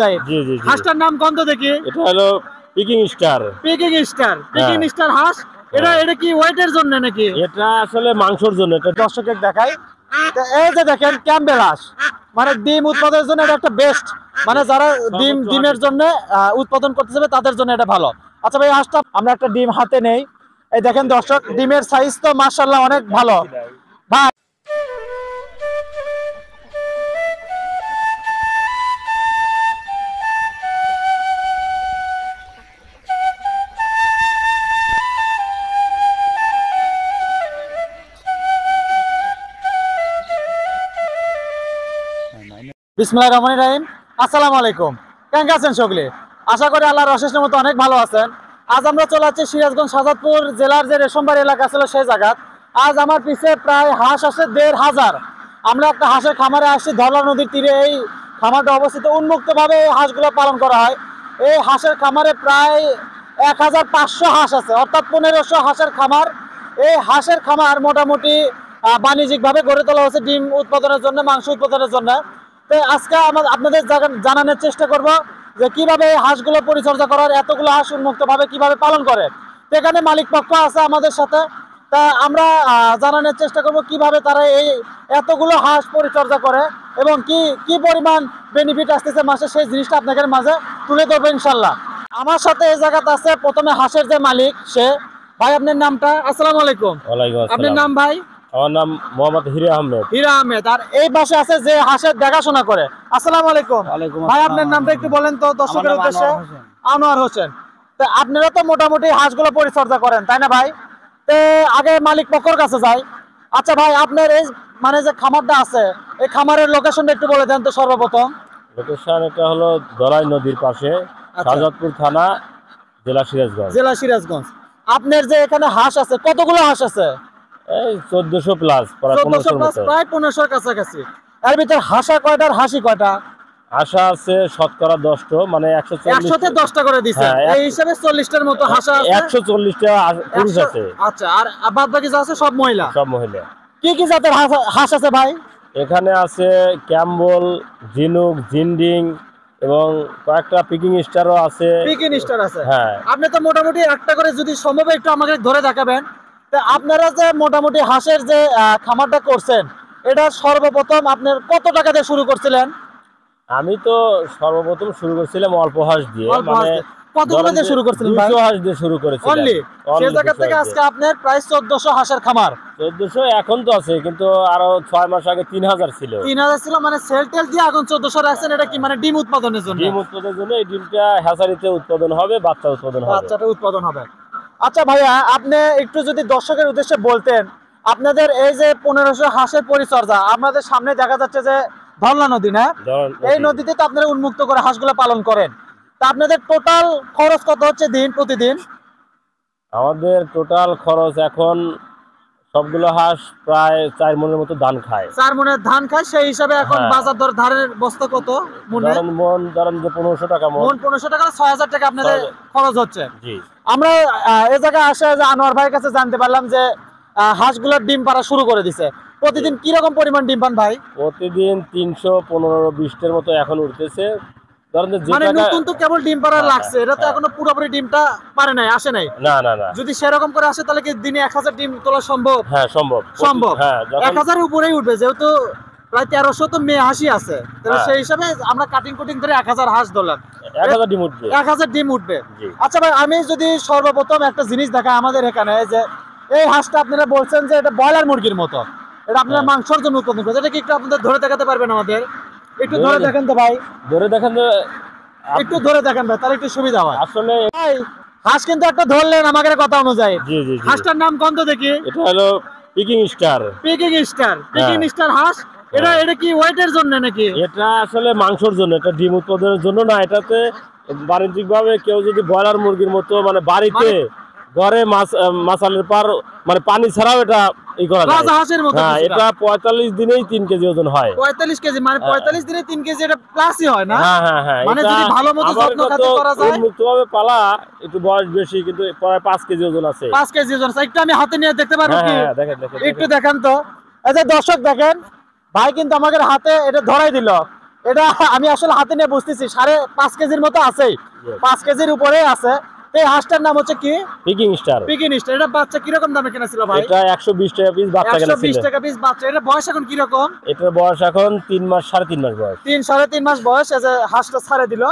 যায়। জি জি জি। হাঁসটার নাম কোন তো দেখি? এটা হলো Peking star. Peking star, Peking star হাঁস। এটা কি ওয়েটের জন্য নাকি? এটা আসলে মাংসের জন্য। এটা দর্শকের দেখাই। এই যে দেখেন ক্যাম্বেল হাঁস, মানে ডিম উৎপাদনের জন্য এটা একটা বেস্ট, মানে যারা ডিমের জন্য উৎপাদন করতে যাবে তাদের জন্য এটা ভালো। আচ্ছা ভাই, হাঁসটা আমরা একটা ডিম হাতে নেই। এই দেখেন দর্শক, ডিমের সাইজ তো মাশাআল্লাহ অনেক ভালো ভাই। বিসমিল্লাহির রহমানির রহিম। আসসালামু আলাইকুম। কেমন আছেন সকলে? আশা করি আল্লাহর অশেষ রহমতে অনেক ভালো আছেন। আজ আমরা চলে যাচ্ছি সিরাজগঞ্জ শাহজাদপুর জেলার যে রেশমবাড়ি এলাকা ছিল সেই জায়গা। আজ আমার পিছে প্রায় হাঁস আছে ১,৫০০। আমরা একটা হাঁসের খামারে আসছি, ধরলা নদীর তীরে। এই খামারটা অবস্থিত উন্মুক্তভাবে এই হাঁসগুলো পালন করা হয়। এই হাঁসের খামারে প্রায় ১,৫০০ হাঁস আছে, অর্থাৎ ১৫০০ হাঁসের খামার। এই হাঁসের খামার মোটামুটি বাণিজ্যিকভাবে গড়ে তোলা হয়েছে ডিম উৎপাদনের জন্য, মাংস উৎপাদনের জন্য। আজকে আপনাদের জানানোর চেষ্টা করব যে কিভাবে হাঁসগুলো পরিচর্যা করার, এতগুলো হাঁস উন্মুক্ত ভাবে কিভাবে পালন করে। তো এখানে মালিক পক্ষ আছে আমাদের সাথে, তা আমরা জানানোর চেষ্টা করব কিভাবে তারা এই এতগুলো হাঁস পরিচর্যা করে এবং কি পরিমাণ বেনিফিট আসতেছে মাসে, সেই জিনিসটা আপনাদের মাঝে তুলে ধরবো ইনশাল্লাহ। আমার সাথে এই জায়গাতে আছে প্রথমে হাঁসের যে মালিক, সে ভাই। আপনার নামটা? আসসালামু আলাইকুম। আপনার নাম ভাই? আমার নাম মোহাম্মদ হিরা আহমেদ। হিরা আহমেদ। আর এই পাশে আছে যে হাঁসের দেখাশোনা করে। আসসালামু আলাইকুম ভাই, আপনার নামটা একটু বলেন তো দর্শকের উদ্দেশ্যে। আনোয়ার হোসেন। তো আপনারা তো মোটামুটি হাঁসগুলো পরিচর্যা করেন, তাই না ভাই? তো আগে মালিক পক্ষের কাছে যাই। আচ্ছা ভাই, আপনার এই মানে যে খামারটা আছে, এই খামারের লোকেশনটা একটু বলে দেন তো সর্বপ্রথম। লোকেশন এটা হলো ধলাই নদীর পাশে, শাহজাদপুর থানা, জেলা সিরাজগঞ্জ। জেলা সিরাজগঞ্জ। আপনার যে এখানে হাঁস আছে, কতগুলো হাঁস আছে? এই ১৪০০ প্লাস, প্রায় ১৫০০ কাছাকাছি। এর ভিতর হাঁসা কয়টা আর হাসি কয়টা? আশা আছে শতকরা ১০টা, মানে ১০০তে 10টা করে দিছে। এই হিসাবে ৪০টার মতো হাঁসা আছে। ১৪০টা পুরুষ আছে। আচ্ছা, আর বাদ বাকি যা আছে সব মহিলা? সব মহিলা। কি জাতের হাঁস আছে ভাই? এখানে আছে ক্যাম্বল, ঝিনুক, জিন্ডিং এবং কয়েকটা পিকিং স্টারও আছে। পিকিং স্টার আছে। হ্যাঁ। আপনি তো মোটামুটি একটা করে যদি সম্ভব একটু আমাকে ধরে দেখাবেন। তো আপনারা যে মোটামুটি হাঁসের যে খামারটা করছেন, এটা সর্বপ্রথম আপনার কত টাকা দিয়ে শুরু করছিলেন? আমি তো সর্বপ্রথম শুরু করেছিলাম অল্প হাঁস দিয়ে, মানে কতগুলো দিয়ে শুরু করছিলেন ভাই? ২০০ হাঁস দিয়ে শুরু করেছিলাম। অনলি সেই জায়গা থেকে আজকে আপনার প্রায় ১৪০০ হাঁসের খামার। ১৪০০ এখন তো আছে, কিন্তু আরো ৬ মাস আগে ৩০০০ ছিল। ৩০০০ ছিল, মানে সেল টেল দিয়ে এখন ১৪০০ রাখছেন। এটা কি মানে ডিম উৎপাদনের জন্য? ডিম উৎপাদনের জন্য। এই ডিমটা হ্যাচারিতে উৎপাদন হবে, বাচ্চা উৎপাদন হবে। বাচ্চাটা উৎপাদন হবে। আচ্ছা ভাইয়া, আপনি একটু যদি দর্শকের উদ্দেশ্যে বলতেন, আপনাদের এই যে ১৫০০ হাঁসের পরিচর্যা, আপনাদের সামনে দেখা যাচ্ছে যে ধরলা নদী, না? এই নদীতে তো আপনারা উন্মুক্ত করে হাঁসগুলো পালন করেন। তা আপনাদের টোটাল খরচ কত হচ্ছে প্রতিদিন? আমাদের টোটাল খরচ এখন সবগুলো হাঁস প্রায় ৪ মনের মতো ধান খায়। ৪ মনের ধান খায়, সেই হিসাবে এখন বাজার দর ধানের বস্তা কত মনে? ধরেন যে ১৫০০ টাকা মন। ১৫০০ টাকা, ৬০০০ টাকা আপনাদের খরচ হচ্ছে। জি। আমরা এই জায়গায় আসে যে আনোয়ার ভাইয়ের কাছে জানতে পারলাম যে হাঁসগুলোর ডিম পাড়া শুরু করে দিছে। প্রতিদিন কি রকম পরিমাণ ডিম পান ভাই? প্রতিদিন ৩১৫-২০টার মতো এখন উঠতেছে। মানে নতুন তো কেবল ডিম পাড়া লাগছে, এটা তো এখনো পুরোপুরি ডিমটা পারে নাই, আসে নাই। না না না। যদি সেরকম করে আসে তাহলে কি দিনে ১০০০ ডিম তোলা সম্ভব? হ্যাঁ সম্ভব। হ্যাঁ, ১০০০-এর উপরেই উঠবে, যেহেতু প্রায় ১৩০০ তো মেয়ে হাঁসই আছে। তাহলে সেই হিসাবে আমরা কাটিং ধরে ১০০০ হাঁস ধরলাম, ১০০০ ডিম উঠবে। ১০০০ ডিম উঠবে। আচ্ছা ভাই, আমি যদি সর্বপ্রথম একটা জিনিস দেখাই আমাদের এখানে, যে এই হাঁসটা আপনারা বলছেন যে এটা ব্রয়লার মুরগির মতো, এটা আপনারা মাংসের জন্য উৎপাদন করেন। এটা কি একটু আপনাদের ধরে দেখাতে পারবেন আমাদের? একটু ধরে দেখেন তো ভাই। ধরে দেখেন তো, একটু ধরে দেখেন ভাই, তাহলে একটু সুবিধা হয়। আসলে ভাই, হাঁস কিন্তু একটা ধরলেন আমাদের কথা অনুযায়ী। জি জি। হাঁসটার নাম কোন তো দেখি? এটা হলো Peking star. Peking star, Peking star হাঁস। এটা কি ওয়েটের জন্য নাকি? এটা আসলে মাংসের জন্য, এটা ডিম উৎপাদনের জন্য না। এটাতে বাণিজ্যিকভাবে কেউ যদি ব্রয়লার মুরগির মতো, মানে বাড়িতে ঘরে মাছালের পার, মানে পানি ছাড়াও এটা ই করা যায়। হ্যাঁ, এটা ৪৫ দিনেই ৩ কেজি ওজন হয়। ৪৫ কেজি, মানে ৪৫ দিনে 3 কেজি, এটা প্লাসই হয় না? হ্যাঁ হ্যাঁ হ্যাঁ। মানে যদি ভালো মতো যত্ন খাতে করা যায়। উন্মুক্তভাবে পালা, একটু বয়স বেশি, কিন্তু প্রায় 5 কেজি ওজন আছে। 5 কেজি ওজন আছে। একটু আমি হাতে নিয়ে দেখতে পারবো কি? হ্যাঁ দেখেন দেখেন। একটু দেখান তো। এই যে দর্শক দেখেন, ভাই কিন্তু আমাদের হাতে এটা ধরাই দিল। এটা আমি আসলে হাতে নিয়ে বুঝতেছি 5.5 কেজির মতো আছেই, 5 কেজির উপরে আছে। এই হাঁসটার নাম হচ্ছে কি? Peking star. Peking star. এটা বাচ্চা কিরকম দামে কিনেছিল ভাই? এটা 120 টাকা পিস বাচ্চা কিনেছিল। 120 টাকা পিস বাচ্চা। এটা বয়স এখন কিরকম? এটার বয়স এখন 3 মাস 3.5 মাস বয়স। 3-3.5 মাস বয়স। এই যে হাঁসটা ছাড়ে দিল।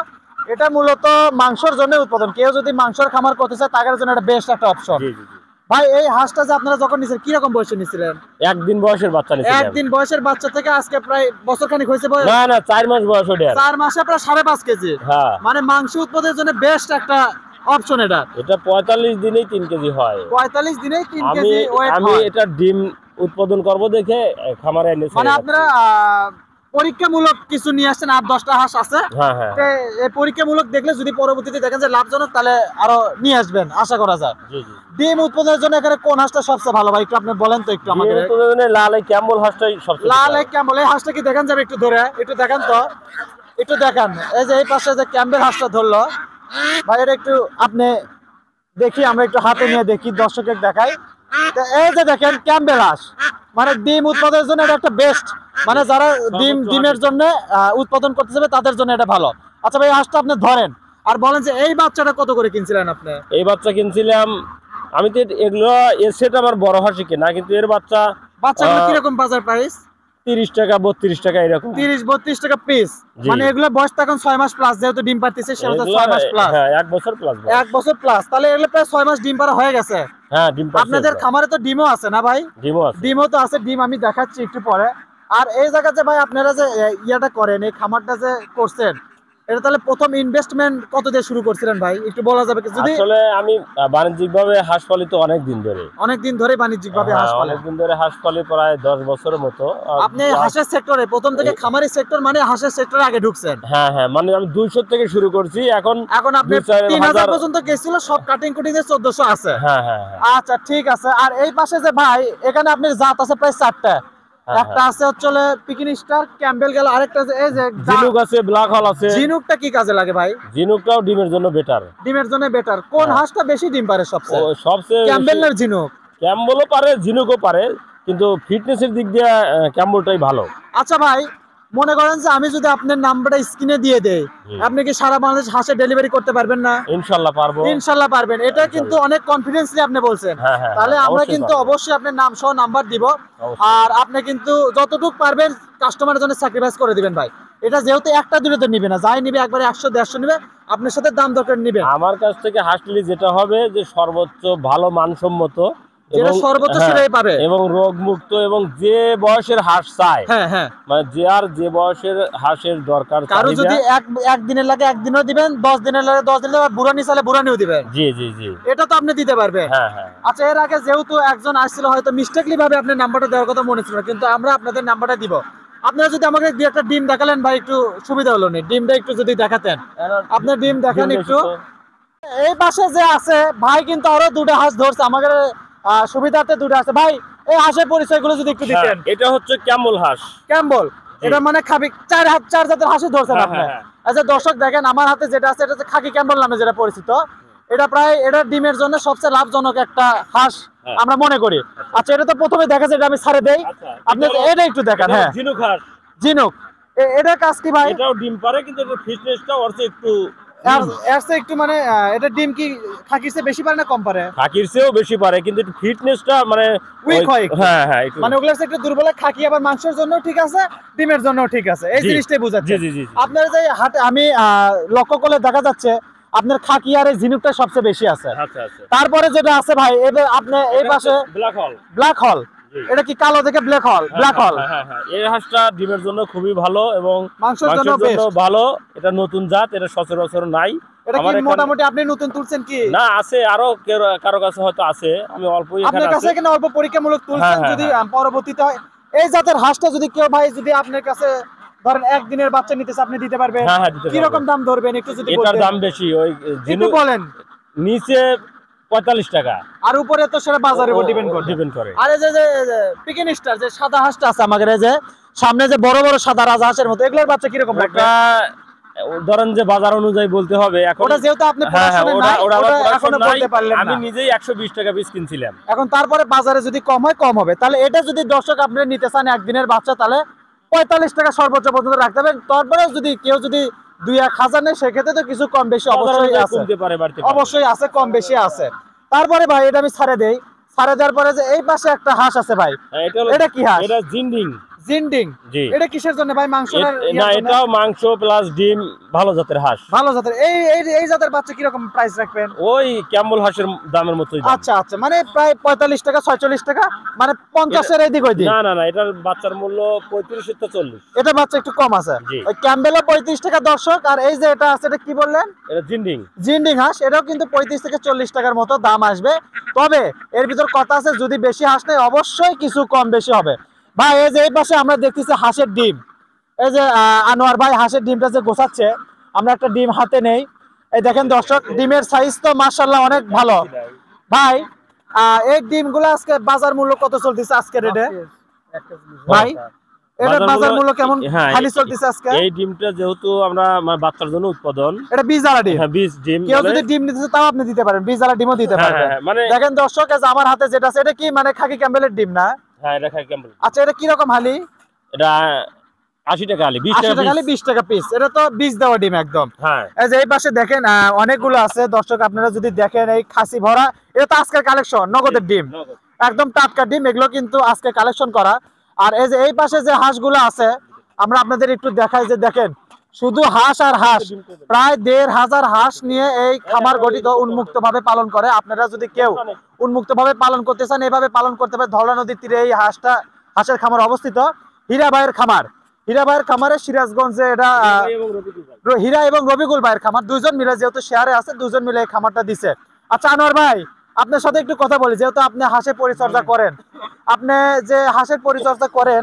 এটা মূলত মাংসের জন্য উৎপাদন, কেউ যদি মাংসের খামার করতে চায় তাদের জন্য এটা বেস্ট একটা অপশন। জি জি জি। ভাই এই হাঁসটা যে আপনারা যখন নিছেন কিরকম বয়সে নিছিলেন? একদিন বয়সের বাচ্চা নিয়েছিলাম। একদিন বয়সের বাচ্চা থেকে আজকে প্রায় বছর খানিক হয়েছে বয়স? না না 4 মাস বয়স ওটা। 4 মাসে প্রায় 5.5 কেজি। হ্যাঁ, মানে মাংস উৎপাদনের জন্য বেস্ট একটা অপশন এটা। এটা 45 দিনেই 3 কেজি হয়। 45 দিনেই 3 আমি কেজি ওয়েট আমি হয়। এটা ডিম উৎপাদন করব দেখে খামারে এনেছি। মানে আপনারা পরীক্ষামূলক কিছু নিয়ে আসছেন, 8-10টা হাঁস আছে। হ্যাঁ হ্যাঁ তো এই পরীক্ষামূলক দেখলে যদি পরবর্তীতে দেখেন যে লাভজনক, তাহলে আরো নিয়ে আসবেন আশা করা যায়। জি জি। ডিম উৎপাদনের জন্য এখানে কোন হাঁসটা সবচেয়ে ভালো ভাই? একটু আপনি বলেন তো একটু আমাদের। ডিম উৎপাদনে লাল এই ক্যাম্বল হাঁসটাই সবচেয়ে লাল ভালো। এক ক্যাম্বেল। এই হাঁসটা কি দেখান যাবে? একটু ধরে একটু দেখান তো, একটু দেখান। এই যে এই পাশে যে ক্যাম্বেল হাঁসটা ধরলো ভাই, এটা একটু আপনি দেখি, আমরা একটু হাতে নিয়ে দেখি, দর্শকের দেখাই। তো এই যে দেখেন ক্যাম্বেল হাঁস, মানে ডিম উৎপাদনের জন্য এটা একটা বেস্ট। মানে যারা ডিমের জন্য উৎপাদন করতে যাবে তাদের জন্য এটা ভালো। আচ্ছা ভাই, হাঁসটা আপনি ধরেন আর বলেন যে এই বাচ্চাটা কত করে কিনছিলেন আপনি? এই বাচ্চা কিনছিলাম আমি তো, এগুলো এর সেট আমার বড় হাঁসি কিনা, কিন্তু এর বাচ্চাগুলো কিরকম বাজার প্রাইস? 30 টাকা 32 টাকা এরকম। 30-32 টাকা পিস। জি। মানে এগুলো বয়স তো এখন 6 মাস প্লাস, যেহেতু ডিম পারতেছে সেহেতু 6 মাস প্লাস। হ্যাঁ 1 বছর প্লাস। 1 বছর প্লাস, তাহলে এগুলো প্রায় 6 মাস ডিম পাড়া হয়ে গেছে। হ্যাঁ ডিম পারছে। আপনাদের খামারে তো ডিমও আছে না ভাই? ডিমও আছে। ডিমও তো আছে, ডিম আমি দেখাচ্ছি একটু পরে। আর এই জায়গাতে ভাই আপনারা যে ইয়াটা করেন, এই খামারটা যে করছেন, এটা তাহলে প্রথম ইনভেস্টমেন্ট কত দিয়ে শুরু করছিলেন ভাই? একটু বলা যাবে কি? যদি আসলে আমি বাণিজ্যিকভাবে হাঁস পালিত অনেক দিন ধরে। অনেক দিন ধরে বাণিজ্যিক ভাবে হাঁস পালেন? অনেক দিন ধরে হাঁস পালি, প্রায় 10 বছরের মতো। আপনি হাঁসের সেক্টরে প্রথম থেকে, খামারি সেক্টর মানে হাঁসের সেক্টরে আগে ঢুকছেন? হ্যাঁ হ্যাঁ, মানে আমি 200 থেকে শুরু করছি। এখন আপনি 3000 পর্যন্ত গেছিল, সব কাটিং কুটিং এর 1400 আছে। হ্যাঁ হ্যাঁ। আচ্ছা ঠিক আছে। আর এই পাশে যে ভাই, এখানে আপনি জাত আছে প্রায় 4টা। একটা আছে হচ্ছে পিকিং স্টার, ক্যাম্বেল গেল, আরেকটা আছে এই যে ঝিনুক আছে, ব্ল্যাক হল আছে। ঝিনুকটা কি কাজে লাগে ভাই? ঝিনুকটাও ডিমের জন্য বেটার। ডিমের জন্য বেটার। কোন হাঁসটা বেশি ডিম পারে সবচেয়ে? সবচেয়ে ক্যাম্বেল না ঝিনুক? ক্যাম্বলও পারে, ঝিনুকও পারে, কিন্তু ফিটনেসের দিক দিয়ে ক্যাম্বলটাই ভালো। আচ্ছা ভাই, মনে করেন যে আমি যদি আপনার নাম্বারটা স্ক্রিনে দিয়ে দেই, আপনি কি সারা বাংলাদেশ হাঁসে ডেলিভারি করতে পারবেন না? ইনশাআল্লাহ পারবো। ইনশাআল্লাহ পারবেন। এটা কিন্তু অনেক কনফিডেন্সলি আপনি বলছেন। তাহলে আমরা কিন্তু অবশ্যই আপনার নাম সহ নাম্বার দিব। আর আপনি কিন্তু যতটুকু পারবেন কাস্টমারের জন্য স্যাক্রিফাইস করে দিবেন ভাই। এটা যেহেতু একটা দুটোতে নিবে না, যাই নিবে একবারে 100-150 নিবে, আপনার সাথে দাম দরকার নিবে। আমার কাছ থেকে হাঁস নিলে যেটা হবে যে সর্বোচ্চ ভালো মানসম্মত, যেটা সর্বোচ্চ সেটাই পাবে, এবং রোগ মুক্ত, এবং যে বয়সের হাঁস চায়। হ্যাঁ হ্যাঁ, মানে যে বয়সের হাঁসের দরকার, কারো যদি এক দিনের লাগে একদিনও দিবেন, 10 দিনের লাগে 10 দিনের, বুড়ানি চাইলে বুড়ানিও দিবেন। জি জি জি, এটা তো আপনি দিতে পারবেন। হ্যাঁ হ্যাঁ। আচ্ছা, এর আগে যেহেতু একজন আসছিল, হয়তো মিস্টেকলি ভাবে আপনার নাম্বারটা দেওয়ার কথা মনে ছিল, কিন্তু আমরা আপনাদের নাম্বারটা দিব। আপনারা যদি আমাকে দুই একটা ডিম দেখালেন ভাই, একটু সুবিধা হলো না, ডিমটা একটু যদি দেখাতেন। আপনার ডিম দেখান একটু। এই পাশে যে আছে ভাই, কিন্তু আরো 2টা হাঁস ধরছে, আমাদের সুবিধাতে 2টা আছে ভাই। এই হাঁসের পরিচয়গুলো যদি একটু দিতেন। এটা হচ্ছে ক্যাম্বল হাঁস। ক্যাম্বল, এটা মানে খাবি 4 জাতের হাঁসই ধরছেন আপনি? আচ্ছা দর্শক দেখেন, আমার হাতে যেটা আছে এটা হচ্ছে খাকি ক্যাম্বল নামে যেটা পরিচিত। এটা প্রায়, এটা ডিমের জন্য সবচেয়ে লাভজনক একটা হাঁস আমরা মনে করি। আচ্ছা, এটা তো প্রথমে দেখা যায়, এটা আমি ছাড়ে দেই, আপনি এটা একটু দেখান। হ্যাঁ, ঝিনুক হাঁস। ঝিনুক, এটার কাজ কি ভাই? এটাও ডিম পারে, কিন্তু এর ফিটনেসটা ওরছে একটু একটু মানে, এটা ডিম কি খাকির চেয়ে বেশি পারে না কম পারে? খাকির চেয়েও বেশি পারে, কিন্তু একটু ফিটনেসটা মানে উইক হয়। হ্যাঁ হ্যাঁ, মানে ওগুলা একটু দুর্বল। খাকি আবার মাংসের জন্য ঠিক আছে, ডিমের জন্য ঠিক আছে, এই জিনিসটাই বুঝাচ্ছে। জি জি জি। আপনার যে হাটে আমি লক্ষ্য করলে দেখা যাচ্ছে আপনার খাকি আর এই ঝিনুকটা সবচেয়ে বেশি আছে। আচ্ছা আচ্ছা। তারপরে যেটা আছে ভাই, এবার আপনি এই পাশে ব্ল্যাক হল, এটা কি কালো থেকে ব্ল্যাক হল? ব্ল্যাক হল, হ্যাঁ হ্যাঁ, এই হাঁসটা ডিমের জন্য খুবই ভালো এবং মাংসের জন্য ভালো। এটা নতুন জাত, এটা সচরাচর নাই। এটা কি মোটামুটি আপনি নতুন তুলছেন কি? না, আছে আরো কারো কাছে হয়তো আছে, আমি অল্পই আপনার কাছে এখানে অল্প পরীক্ষামূলক তুলছেন। যদি পরবর্তীতে এই জাতের হাঁসটা যদি কেউ ভাই, যদি আপনার কাছে ধরেন একদিনের বাচ্চা নিতেছে, আপনি দিতে পারবেন? কি রকম দাম ধরবেন একটু যদি বলতেন? এটার দাম বেশি, ওই ঝিনুক বলেন নিচে 45 টাকা, আর উপরে তো সেটা বাজারের উপর ডিপেন্ড করে। আর এই যে পিকিং স্টার যে সাদা হাঁসটা আছে আমাদের, এই যে সামনে যে বড় বড় সাদা রাজা হাঁসের মতো, এগুলোর বাচ্চা কি রকম রাখবেন? ধরেন যে বাজার অনুযায়ী বলতে হবে। এখন ওটা যেহেতু আপনি এখনো বলতে পারলেন না, আমি নিজেই 120 টাকা পিস কিনছিলাম। এখন তারপরে বাজারে যদি কম হয় কম হবে। তাহলে এটা যদি দর্শক আপনি নিতে চান একদিনের বাচ্চা, তাহলে 45 টাকা সর্বোচ্চ পর্যন্ত রাখতে পারবেন। তারপরে যদি কেউ যদি 2-1000 নেয় সেক্ষেত্রে তো কিছু কম বেশি অবশ্যই আছে, কমতে পারে, বাড়তে পারে। অবশ্যই আছে, কম বেশি আছে। তারপরে ভাই এটা আমি ছাড়ে দেই, ছাড়ে দেওয়ার পরে যে এই পাশে একটা হাঁস আছে ভাই, এটা কি হাঁস? এটা জিন্ডিং। জিন্ডিং। জি। এটা কিসের জন্য ভাই? মাংস না? না, এটাও মাংস প্লাস ডিম, ভালো জাতের হাঁস। ভালো জাতের। এই এই এই জাতের বাচ্চা কি রকম প্রাইস রাখবেন? ওই ক্যাম্বল হাঁসের দামের মতোই দাম। আচ্ছা আচ্ছা, মানে প্রায় 45 টাকা 46 টাকা, মানে 50 এর এদিক ওইদিক। না না না, এটার বাচ্চার মূল্য 35 থেকে 40। এটা বাচ্চা একটু কম আছে। জি। ওই ক্যাম্বেলও 35 টাকা দর্শক, আর এই যে এটা আছে এটা কি বললেন? এটা জিন্ডিং। জিন্ডিং হাঁস, এটাও কিন্তু 35 থেকে 40 টাকার মতো দাম আসবে। তবে এর ভিতর কথা আছে, যদি বেশি হাঁস নেই অবশ্যই কিছু কম বেশি হবে। ভাই এই যে এই পাশে আমরা দেখতেছি হাঁসের ডিম, এই যে আনোয়ার ভাই হাঁসের ডিমটা যে গোছাচ্ছে, আমরা একটা ডিম হাতে নেই। এই দেখেন দর্শক, ডিমের সাইজ তো মাশাআল্লাহ অনেক ভালো। ভাই এই ডিমগুলো আজকে বাজার মূল্য কত চলতেছে আজকে রেটে ভাই? এটার বাজার মূল্য কেমন খালি চলতেছে আজকে? এই ডিমটা যেহেতু আমরা বাচ্চার জন্য উৎপাদন, এটা বীজওয়ালা ডিম। হ্যাঁ, বীজ ডিম। কেউ যদি ডিম নিতে চায় তাও আপনি দিতে পারেন, বীজওয়ালা ডিমও দিতে পারবেন। মানে দেখেন দর্শক, এই যে আমার হাতে যেটা আছে এটা কি মানে খাকি ক্যাম্বেলের ডিম না? হ্যাঁ, এটা খাকি ক্যাম্বেল। আচ্ছা, এটা কি রকম হালি? এটা 80 টাকা হালি, 20 টাকা হালি, 20 টাকা পিস। এটা তো বীজ দেওয়া ডিম একদম। হ্যাঁ। এই যে এই পাশে দেখেন অনেকগুলো আছে দর্শক, আপনারা যদি দেখেন এই খাসি ভরা, এটা তো আজকের কালেকশন, নগদের ডিম, একদম টাটকা ডিম, এগুলো কিন্তু আজকে কালেকশন করা। আর এই যে এই পাশে যে হাঁসগুলো আছে আমরা আপনাদের একটু দেখাই, যে দেখেন শুধু হাঁস আর হাঁস, প্রায় 1500 হাঁস নিয়ে এই খামার গঠিত, উন্মুক্ত ভাবে পালন করে। আপনারা যদি কেউ উন্মুক্ত ভাবে পালন করতে চান, এইভাবে পালন করতে পারে। ধওলা নদীর তীরে এই হাঁসের খামার অবস্থিত, হীরা ভাইয়ের খামার। হীরা ভাইয়ের খামারে সিরাজগঞ্জে, এটা হীরা এবং রবিকুল ভাইয়ের খামার, দুজন মিলে, যেহেতু শেয়ারে আছে, দুজন মিলে এই খামারটা দিছে। আচ্ছা আনোয়ার ভাই, আপনার সাথে একটু কথা বলি, যেহেতু আপনি হাঁসের পরিচর্যা করেন, আপনি যে হাঁসের পরিচর্যা করেন,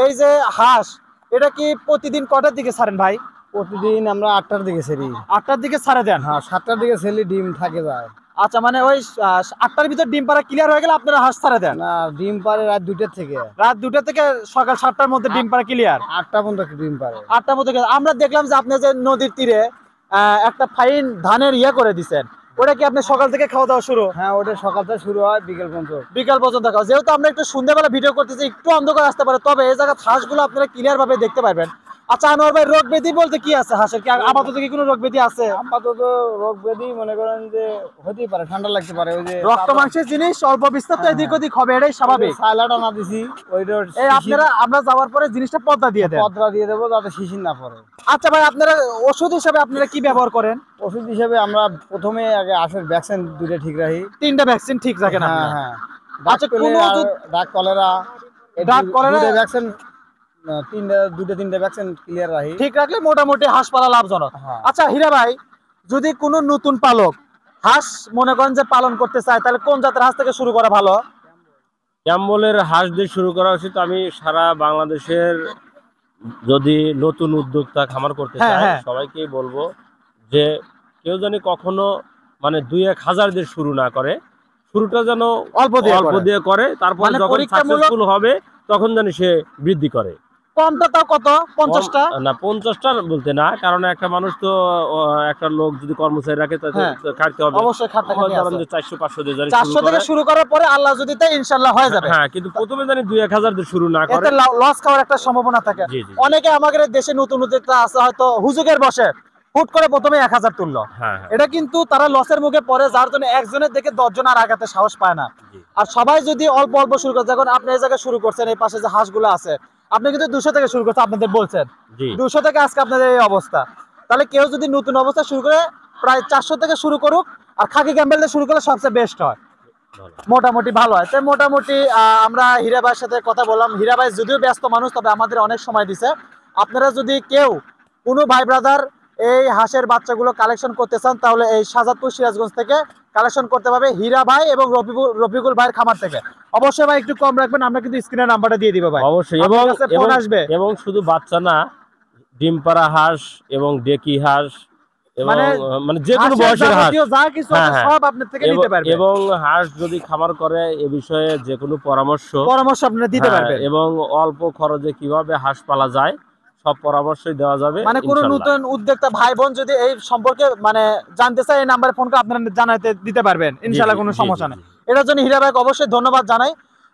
এই যে হাঁস, এটা কি প্রতিদিন কটার দিকে ছাড়েন ভাই? প্রতিদিন আমরা 8টার দিকে ছেড়ি। 8টার দিকে ছাড়ে দেন? হ্যাঁ, 7টার দিকে ছেড়ি, ডিম থাকে যায়। আচ্ছা, মানে ওই 8টার ভিতর ডিম পাড়া ক্লিয়ার হয়ে গেলে আপনারা হাঁস ছাড়ে দেন? না, ডিম পারে রাত 2টার থেকে। রাত 2টা থেকে সকাল 7টার মধ্যে ডিম পাড়া ক্লিয়ার? 8টা পর্যন্ত ডিম পারে। 8টার মধ্যে। আমরা দেখলাম যে আপনি যে নদীর তীরে একটা ফাইন ধানের করে দিচ্ছেন, ওটা কি আপনি সকাল থেকে খাওয়া দাওয়া শুরু? হ্যাঁ, ওটা সকাল থেকে শুরু হয়, বিকেল পর্যন্ত। বিকাল পর্যন্ত খাওয়া। যেহেতু আমরা একটু সন্ধ্যাবেলা ভিডিও করতেছি, একটু অন্ধকার আসতে পারে, তবে এই জায়গা হাঁসগুলো আপনারা ক্লিয়ার ভাবে দেখতে পারবেন। আচ্ছা আনোয়ার ভাই, রোগ ব্যাধি বলতে কি আছে হাঁসের? কি আপাতত কি কোনো রোগ ব্যাধি আছে? আপাতত রোগ ব্যাধি মনে করেন যে হতেই পারে, ঠান্ডা লাগতে পারে, ওই যে রক্ত মাংসের জিনিস অল্প বিস্তর তো এদিক ওদিক হবে, এটাই স্বাভাবিক। সাইলাটা না দিছি, ওইটা এই আপনারা, আমরা যাওয়ার পরে জিনিসটা পর্দা দিয়ে দেন? পদ্রা দিয়ে দেবো যাতে শিশির না পড়ে। আচ্ছা ভাই, আপনারা ওষুধ হিসেবে আপনারা কি ব্যবহার করেন? ওষুধ হিসেবে আমরা প্রথমে আগে হাঁসের ভ্যাকসিন 2টা ঠিক রাখি। 3টা ভ্যাকসিন ঠিক রাখেন হ্যাঁ আপনারা? হ্যাঁ। আচ্ছা, কোন ডাক কলেরা, ডাক কলেরা ভ্যাকসিন 2-3টা ভ্যাকসিন ক্লিয়ার রাখি, ঠিক রাখলে মোটামুটি হাঁস পালা লাভজনক। হ্যাঁ। আচ্ছা হীরা ভাই, যদি কোনো নতুন পালক হাঁস মনে করেন যে পালন করতে চায়, তাহলে কোন জাতের হাঁস থেকে শুরু করা ভালো? ক্যাম্বলের হাঁস দিয়ে শুরু করা উচিত। আমি সারা বাংলাদেশের যদি নতুন উদ্যোক্তা খামার করতে চায় সবাইকেই বলবো যে কেউ জানি কখনো মানে 2-1000 দিয়ে শুরু না করে, শুরুটা যেন অল্প দিয়ে করে, তারপর যখন সাকসেসফুল হবে তখন জানি সে বৃদ্ধি করে। কমটা তাও কত? 50টা? না, 50টা বলতে না, কারণ একটা মানুষ তো, একটা লোক যদি কর্মচারী রাখে তাকে খাটতে হবে, অবশ্যই খাটতে হবে। 400-500 দিয়ে 400 থেকে শুরু করার পরে আল্লাহ যদি তাই ইনশাআল্লাহ হয়ে যাবে। হ্যাঁ, কিন্তু প্রথমে জানি 2-1000 দিয়ে শুরু না করে, এতে লস খাওয়ার একটা সম্ভাবনা থাকে। অনেকে আমাদের দেশে নতুন উদ্যোক্তা আছে, হয়তো হুজুগের বসে হুট করে প্রথমে 1000 তুললো, এটা কিন্তু তারা লসের মুখে পড়ে, যার জন্য একজনের দেখে 10 জন আর আগাতে সাহস পায় না। আর সবাই যদি অল্প অল্প শুরু করে, যখন আপনি এই জায়গায় শুরু করছেন, এই পাশে যে হাঁসগুলো আছে, আপনি কিন্তু 200 থেকে শুরু করছেন, আপনাদের বলছেন 200 থেকে আজকে আপনাদের এই অবস্থা। তাহলে কেউ যদি নতুন অবস্থা শুরু করে প্রায় 400 থেকে শুরু করুক, আর খাকি ক্যাম্বেল দিয়ে শুরু করলে সবচেয়ে বেস্ট হয়, মোটামুটি ভালো হয়। তাই মোটামুটি আমরা হীরা ভাইয়ের সাথে কথা বললাম। হীরা ভাই যদিও ব্যস্ত মানুষ, তবে আমাদের অনেক সময় দিছে। আপনারা যদি কেউ কোনো ভাই ব্রাদার এই হাঁসের বাচ্চাগুলো কালেকশন করতে চান, তাহলে এই শাহজাদপুর সিরাজগঞ্জ থেকে কালেকশন করতে পারবে হীরা ভাই এবং রফিকুল ভাইয়ের খামার থেকে। অবশ্যই ভাই একটু কম রাখবেন, আমরা কিন্তু স্ক্রিনে নাম্বারটা দিয়ে দিব ভাই, অবশ্যই। এবং শুধু বাচ্চা না, ডিম পাড়া হাঁস এবং ডেকি হাঁস মানে যে কোনো বয়সের হাঁস যা কিছু আছে সব আপনার থেকে নিতে পারবেন। এবং হাঁস যদি খামার করে এ বিষয়ে যে কোনো পরামর্শ আপনারা দিতে পারবেন, এবং অল্প খরচে কিভাবে হাঁস পালা যায় সব পরামর্শই দেওয়া যাবে। মানে কোনো নতুন উদ্যোক্তা ভাই বোন যদি এই সম্পর্কে মানে জানতে চায়, এই নাম্বারে ফোন করে আপনারা জানাতে দিতে পারবেন ইনশাআল্লাহ, কোনো সমস্যা নেই। এটার জন্য হীরা ভাইকে অবশ্যই ধন্যবাদ জানাই।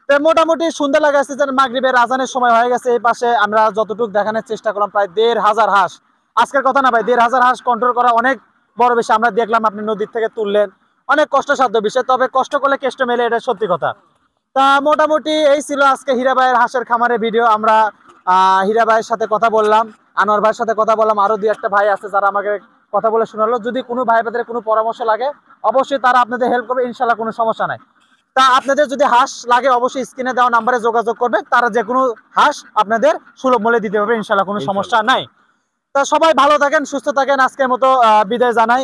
তো মোটামুটি সুন্দর লাগে আসছে যে মাগরিবের আজানের সময় হয়ে গেছে। এই পাশে আমরা যতটুকু দেখানোর চেষ্টা করলাম প্রায় 1,500 হাঁস। আজকের কথা না ভাই, 1,500 হাঁস কন্ট্রোল করা অনেক বড় বিষয়। আমরা দেখলাম আপনি নদীর থেকে তুললেন, অনেক কষ্টসাধ্য বিষয়, তবে কষ্ট করলে কেষ্ট মেলে, এটা সত্যি কথা। তা মোটামুটি এই ছিল আজকে হীরা ভাইয়ের হাঁসের খামারের ভিডিও। আমরা হীরা ভাইয়ের সাথে কথা বললাম, আনোয়ার ভাইয়ের সাথে কথা বললাম, আরো 2-1টা ভাই আছে যারা আমাকে কথা বলে শোনালো। যদি কোনো ভাই ভাইদের কোনো পরামর্শ লাগে অবশ্যই তারা আপনাদের হেল্প করবে, ইনশাল্লাহ কোনো সমস্যা নাই। তা আপনাদের যদি হাঁস লাগে অবশ্যই স্ক্রিনে দেওয়া নাম্বারে যোগাযোগ করবে, তারা যে কোনো হাঁস আপনাদের সুলভ মূল্যে দিতে পারবে, ইনশাল্লাহ কোনো সমস্যা নাই। তা সবাই ভালো থাকেন, সুস্থ থাকেন, আজকের মতো বিদায় জানাই।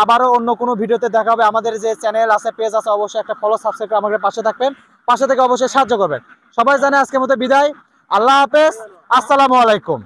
আবারও অন্য কোনো ভিডিওতে দেখা হবে। আমাদের যে চ্যানেল আছে, পেজ আছে, অবশ্যই একটা ফলো সাবস্ক্রাইব করে আমাদের পাশে থাকবেন, পাশে থেকে অবশ্যই সাহায্য করবেন। সবাই জানে আজকের মতো বিদায়, আল্লাহ হাফেজ, আসসালামু আলাইকুম।